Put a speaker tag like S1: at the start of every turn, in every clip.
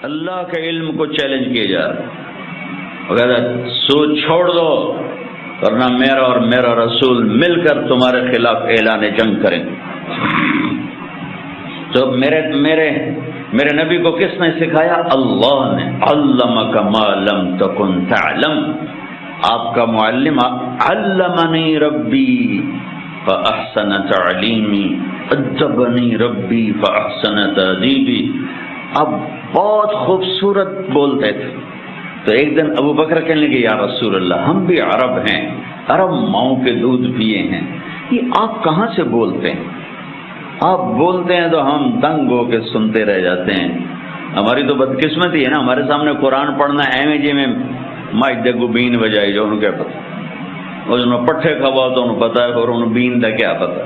S1: اللہ کے علم کو چیلنج کیا جا رہا ہے، کہتا سود چھوڑ دو ورنہ میرا اور میرا رسول مل کر تمہارے خلاف اعلان جنگ کریں گے۔ تو میرے نبی کو کس نے سکھایا؟ اللہ نے، علمک ما لم تکن تعلم، آپ کا معلم علمنی ربی فاحسن تعلیمی ادبنی ربی فاحسن تادیبی۔ اب بہت خوبصورت بولتے تھے، تو ایک دن ابو بکر کہنے لگے یا رسول اللہ ہم بھی عرب ہیں، عرب ماؤں کے دودھ پیے ہیں، یہ آپ کہاں سے بولتے ہیں؟ آپ بولتے ہیں تو ہم دنگ ہو کے سنتے رہ جاتے ہیں۔ ہماری تو بدقسمتی ہے نا، ہمارے سامنے قرآن پڑھنا ایویں جی میں مائی دگو بین بجائی جو انہوں کیا پتا، اور انہوں پٹھے کھوا تو انہوں پتا ہے اور انہوں بین دا کیا پتا۔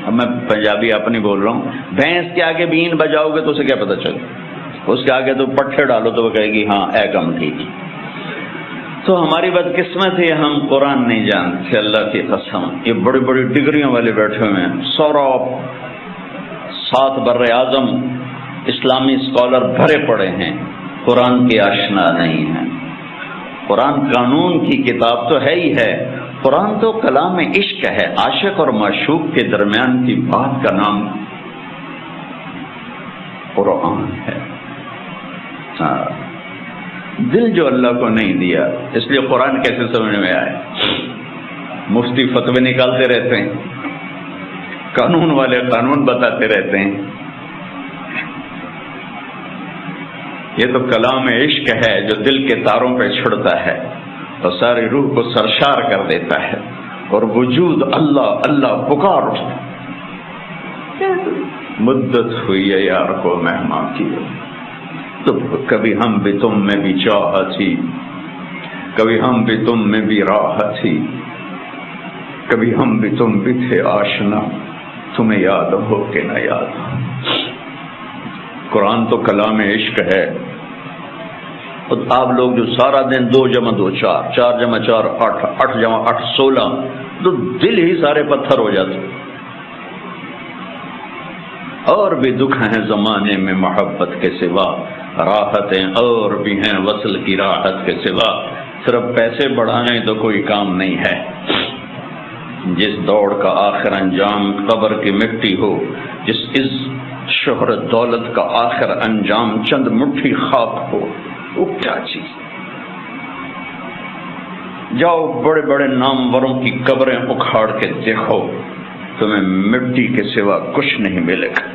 S1: اب میں پنجابی اپنی بول رہا ہوں، بھینس کے آگے بین بجاؤ گے تو اسے کیا پتا چلے، اس کے آگے تو پٹھے ڈالو تو وہ کہے گی ہاں اے کم ٹھیک۔ تو ہماری بدقسمت ہے ہم قرآن نہیں جانتے، اللہ کی قسم۔ یہ بڑی بڑی ڈگریوں والے بیٹھے ہوئے ہیں، 7 بر اعظم اسلامی اسکالر بھرے پڑے ہیں، قرآن کے آشنا نہیں ہیں۔ قرآن قانون کی کتاب تو ہے ہی ہے، قرآن تو کلام عشق ہے، عاشق اور معشوق کے درمیان کی بات کا نام قرآن ہے۔ دل جو اللہ کو نہیں دیا، اس لیے قرآن کیسے سمجھ میں آئے؟ مفتی فتوے نکالتے رہتے ہیں، قانون والے قانون بتاتے رہتے ہیں، یہ تو کلام عشق ہے جو دل کے تاروں پہ چھڑتا ہے اور ساری روح کو سرشار کر دیتا ہے اور وجود اللہ اللہ پکار اٹھتا۔ مدت ہوئی ہے یار کو مہمان کی، تو کبھی ہم بھی تم میں بھی چاہ تھی، کبھی ہم بھی تم میں بھی راہ تھی، کبھی ہم بھی تم بھی تھے آشنا، تمہیں یاد ہو کہ نہ یاد ہو۔ قرآن تو کلام عشق ہے، اور آپ لوگ جو سارا دن 2 × 2 4، 4 × 4 8، 8 × 8 16، تو دل ہی سارے پتھر ہو جاتے۔ اور بھی دکھ ہیں زمانے میں محبت کے سوا، راحتیں اور بھی ہیں وصل کی راحت کے سوا، صرف پیسے بڑھانے تو کوئی کام نہیں ہے۔ جس دوڑ کا آخر انجام قبر کی مٹی ہو، جس اس شہرت دولت کا آخر انجام چند مٹھی خاک ہو، وہ کیا چیز؟ جاؤ بڑے بڑے ناموروں کی قبریں اکھاڑ کے دیکھو، تمہیں مٹی کے سوا کچھ نہیں ملے گا۔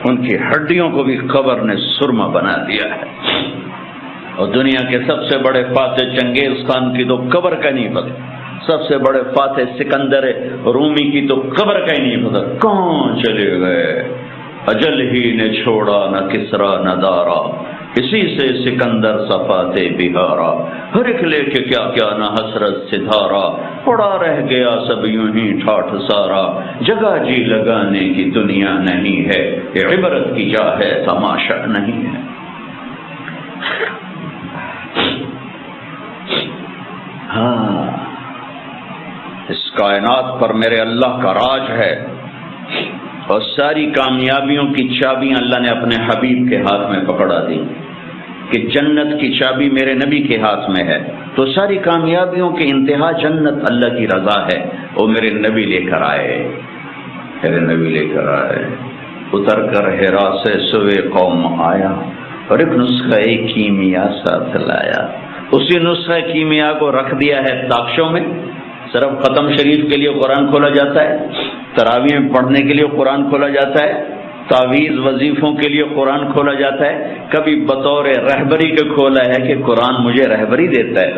S1: ان کی ہڈیوں کو بھی قبر نے سرما بنا دیا ہے، اور دنیا کے سب سے بڑے فاتح چنگیز خان کی تو قبر کا نہیں پتہ، سب سے بڑے فاتح سکندر رومی کی تو قبر کا ہی نہیں پتہ، کہاں چلے گئے؟ اجل ہی نے چھوڑا نہ کسرا نہ دارا، اسی سے سکندر صفاتے بہارا، ہر ایک لے کے کیا کیا نہ حسرت ستارا، پڑا رہ گیا سب یوں ہی ٹھاٹھ سارا، جگہ جی لگانے کی دنیا نہیں ہے، یہ عبرت کی جا ہے تماشا نہیں ہے۔ ہاں، اس کائنات پر میرے اللہ کا راج ہے، اور ساری کامیابیوں کی چابیاں اللہ نے اپنے حبیب کے ہاتھ میں پکڑا دی کہ جنت کی چابی میرے نبی کے ہاتھ میں ہے، تو ساری کامیابیوں کی انتہا جنت اللہ کی رضا ہے، وہ میرے نبی لے کر آئے، میرے نبی لے کر آئے، اتر کر حرا سے سوے قوم آیا، اور ایک نسخہ کیمیا ساتھ لایا۔ اسی نسخہ کیمیا کو رکھ دیا ہے تاکشوں میں، صرف ختم شریف کے لیے قرآن کھولا جاتا ہے، تراویح میں پڑھنے کے لیے قرآن کھولا جاتا ہے، تعویذ وظیفوں کے لیے قرآن کھولا جاتا ہے، کبھی بطور رہبری کے کھولا ہے کہ قرآن مجھے رہبری دیتا ہے،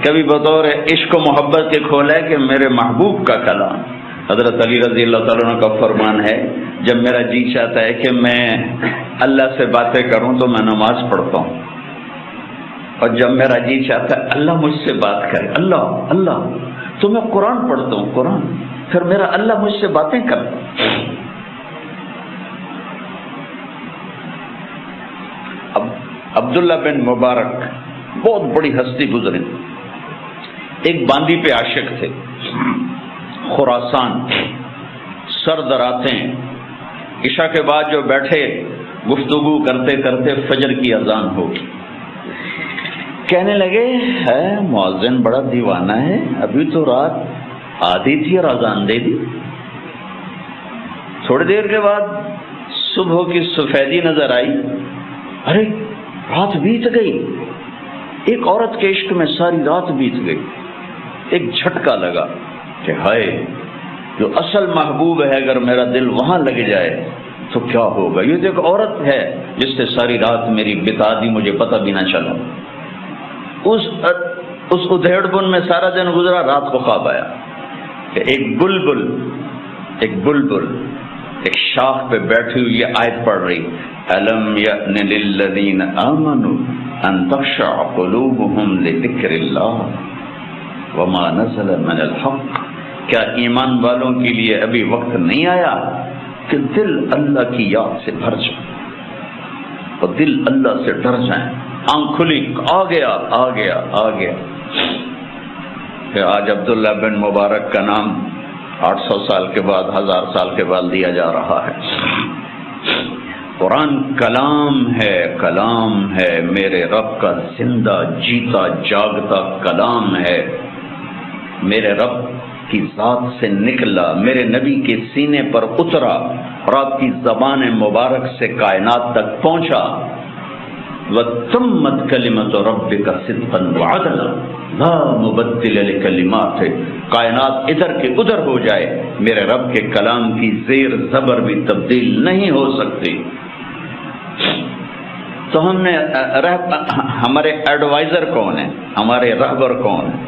S1: کبھی بطور عشق و محبت کے کھولا ہے کہ میرے محبوب کا کلام۔ حضرت علی رضی اللہ تعالیٰ عنہ کا فرمان ہے، جب میرا جی چاہتا ہے کہ میں اللہ سے باتیں کروں تو میں نماز پڑھتا ہوں، اور جب میرا جی چاہتا ہے اللہ مجھ سے بات کرے، اللہ اللہ، تو میں قرآن پڑھتا ہوں، قرآن، پھر میرا اللہ مجھ سے باتیں کرتا۔ اب عبداللہ بن مبارک بہت بڑی ہستی گزرے، ایک باندی پہ عاشق تھے، خراسان، سرد راتیں، عشاء کے بعد جو بیٹھے گفتگو کرتے کرتے فجر کی اذان ہوگی. کہنے لگے ہے مؤذن بڑا دیوانہ ہے، ابھی تو رات آدھی تھی اور اذان دے دی. تھوڑی دیر کے بعد صبح کی سفیدی نظر آئی، ارے رات بیت گئی. ایک عورت کے عشق میں ساری رات بیت گئی. ایک جھٹکا لگا کہ ہائے، جو اصل محبوب ہے اگر میرا دل وہاں لگ جائے تو کیا ہوگا. یہ تو ایک عورت ہے جس سے ساری رات میری بتا دی، مجھے پتہ بھی نہ چلا. اس ادھیڑ بن میں سارا دن گزرا. رات کو خواب آیا کہ ایک بلبل ایک شاخ پہ بیٹھی ہوئی یہ آیت پڑھ رہی، أَلَمْ يَأْنِ لِلَّذِينَ آمَنُوا أَن تَخْشَعَ قُلُوبُهُمْ لِذِكْرِ اللَّهِ وَمَا نَزَلَ مِنَ الْحَقِّ. کیا ایمان والوں کے لیے ابھی وقت نہیں آیا کہ دل اللہ کی یاد سے بھر جائے اور دل اللہ سے ڈر جائیں. آنکھ کھلی، آ گیا. کہ آج عبداللہ بن مبارک کا نام 800 سال کے بعد 1000 سال کے بعد دیا جا رہا ہے. قرآن کلام ہے میرے رب کا زندہ جیتا جاگتا کلام ہے. میرے رب کی ذات سے نکلا، میرے نبی کے سینے پر اترا اور آپ کی زبان مبارک سے کائنات تک پہنچا. وَتَمَّتْ كَلِمَةُ رَبِّكَ صِدْقًا وَعَدْلًا لَا مُبَدِّلَ لِكَلِمَاتِهِ. کائنات ادھر کے ادھر ہو جائے، میرے رب کے کلام کی زیر زبر بھی تبدیل نہیں ہو سکتی. تو ہم نے ہمارے ایڈوائزر کون ہے، ہمارے رہبر کون ہے؟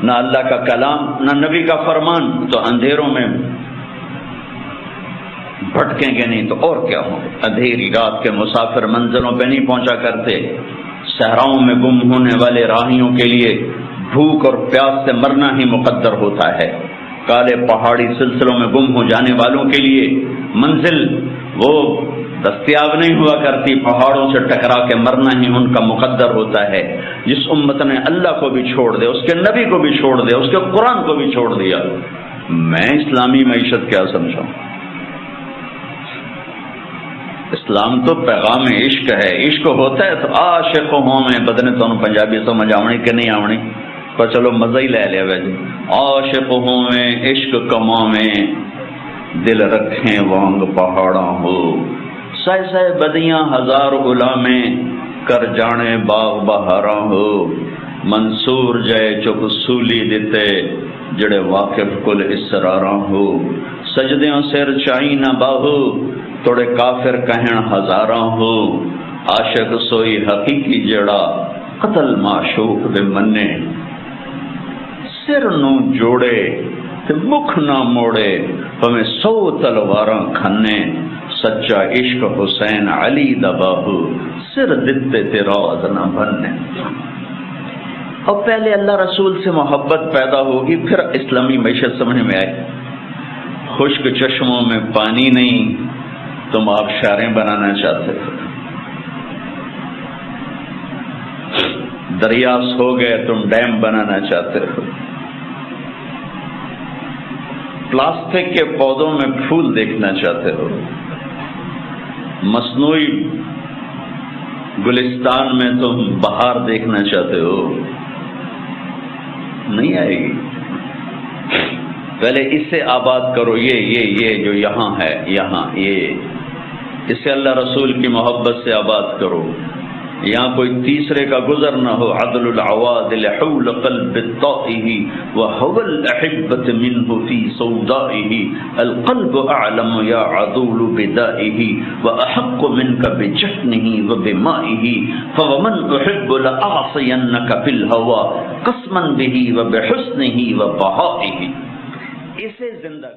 S1: نہ اللہ کا کلام نہ نبی کا فرمان. تو اندھیروں میں بھٹکیں گے نہیں تو اور کیا ہوں. اندھیری رات کے مسافر منزلوں پہ نہیں پہنچا کرتے. صحراؤں میں گم ہونے والے راہیوں کے لیے بھوک اور پیاس سے مرنا ہی مقدر ہوتا ہے. کالے پہاڑی سلسلوں میں گم ہو جانے والوں کے لیے منزل وہ دستیاب نہیں ہوا کرتی. پہاڑوں سے ٹکرا کے مرنا ہی ان کا مقدر ہوتا ہے. جس امت نے اللہ کو بھی چھوڑ دے، اس کے نبی کو بھی چھوڑ دے، اس کے قرآن کو بھی چھوڑ دیا، میں اسلامی معیشت کیا سمجھاؤں؟ اسلام تو پیغام عشق ہے. عشق ہوتا ہے تو عاشق ہوں میں بدنے تو پنجابی سمجھ آونی کہ نہیں آونی، پر چلو مزہ ہی لے لیا ویسے. عاشق ہوں میں عشق کما میں دل رکھیں وانگ پہاڑاں ہو. سائے سائے بدیاں ہزار غلامیں کر جانے باغ بہاراں ہو. منصور جائے چپ سولی دیتے جڑے واقف کل اسراراں ہو. سجدیوں سر چائی نہ باہو توڑے کافر کہن ہزاراں ہو. عاشق سوئی حقیقی جڑا قتل معشوق دے منے. سر نو جوڑے تے مکھ نہ موڑے پمیں 100 تلواراں کھنے. سچا عشق حسین علی دا باہو سر دتے تے راز نہ بننے. اور پہلے اللہ رسول سے محبت پیدا ہوگی پھر اسلامی معیشت سمجھ میں آئے. خشک چشموں میں پانی نہیں، تم آبشاریں بنانا چاہتے ہو. دریا سو گئے تم ڈیم بنانا چاہتے ہو. پلاسٹک کے پودوں میں پھول دیکھنا چاہتے ہو. مصنوعی گلستان میں تم بہار دیکھنا چاہتے ہو. نہیں آئے گی. پہلے اس سے آباد کرو. یہ جو یہاں ہے، یہاں یہ اس سے اللہ رسول کی محبت سے آباد کرو. یہاں کوئی تیسرے کا گزر نہ ہو. عدل العوادل حول قلب الطائه وهو الأحبة منه في سودائه. القلب أعلم يا عدول بدائه وأحق منك بجفنه وبمائه. فومن أحب لأعصينك في الهوى قسما به وبحسنه وبهائه. اسے زندہ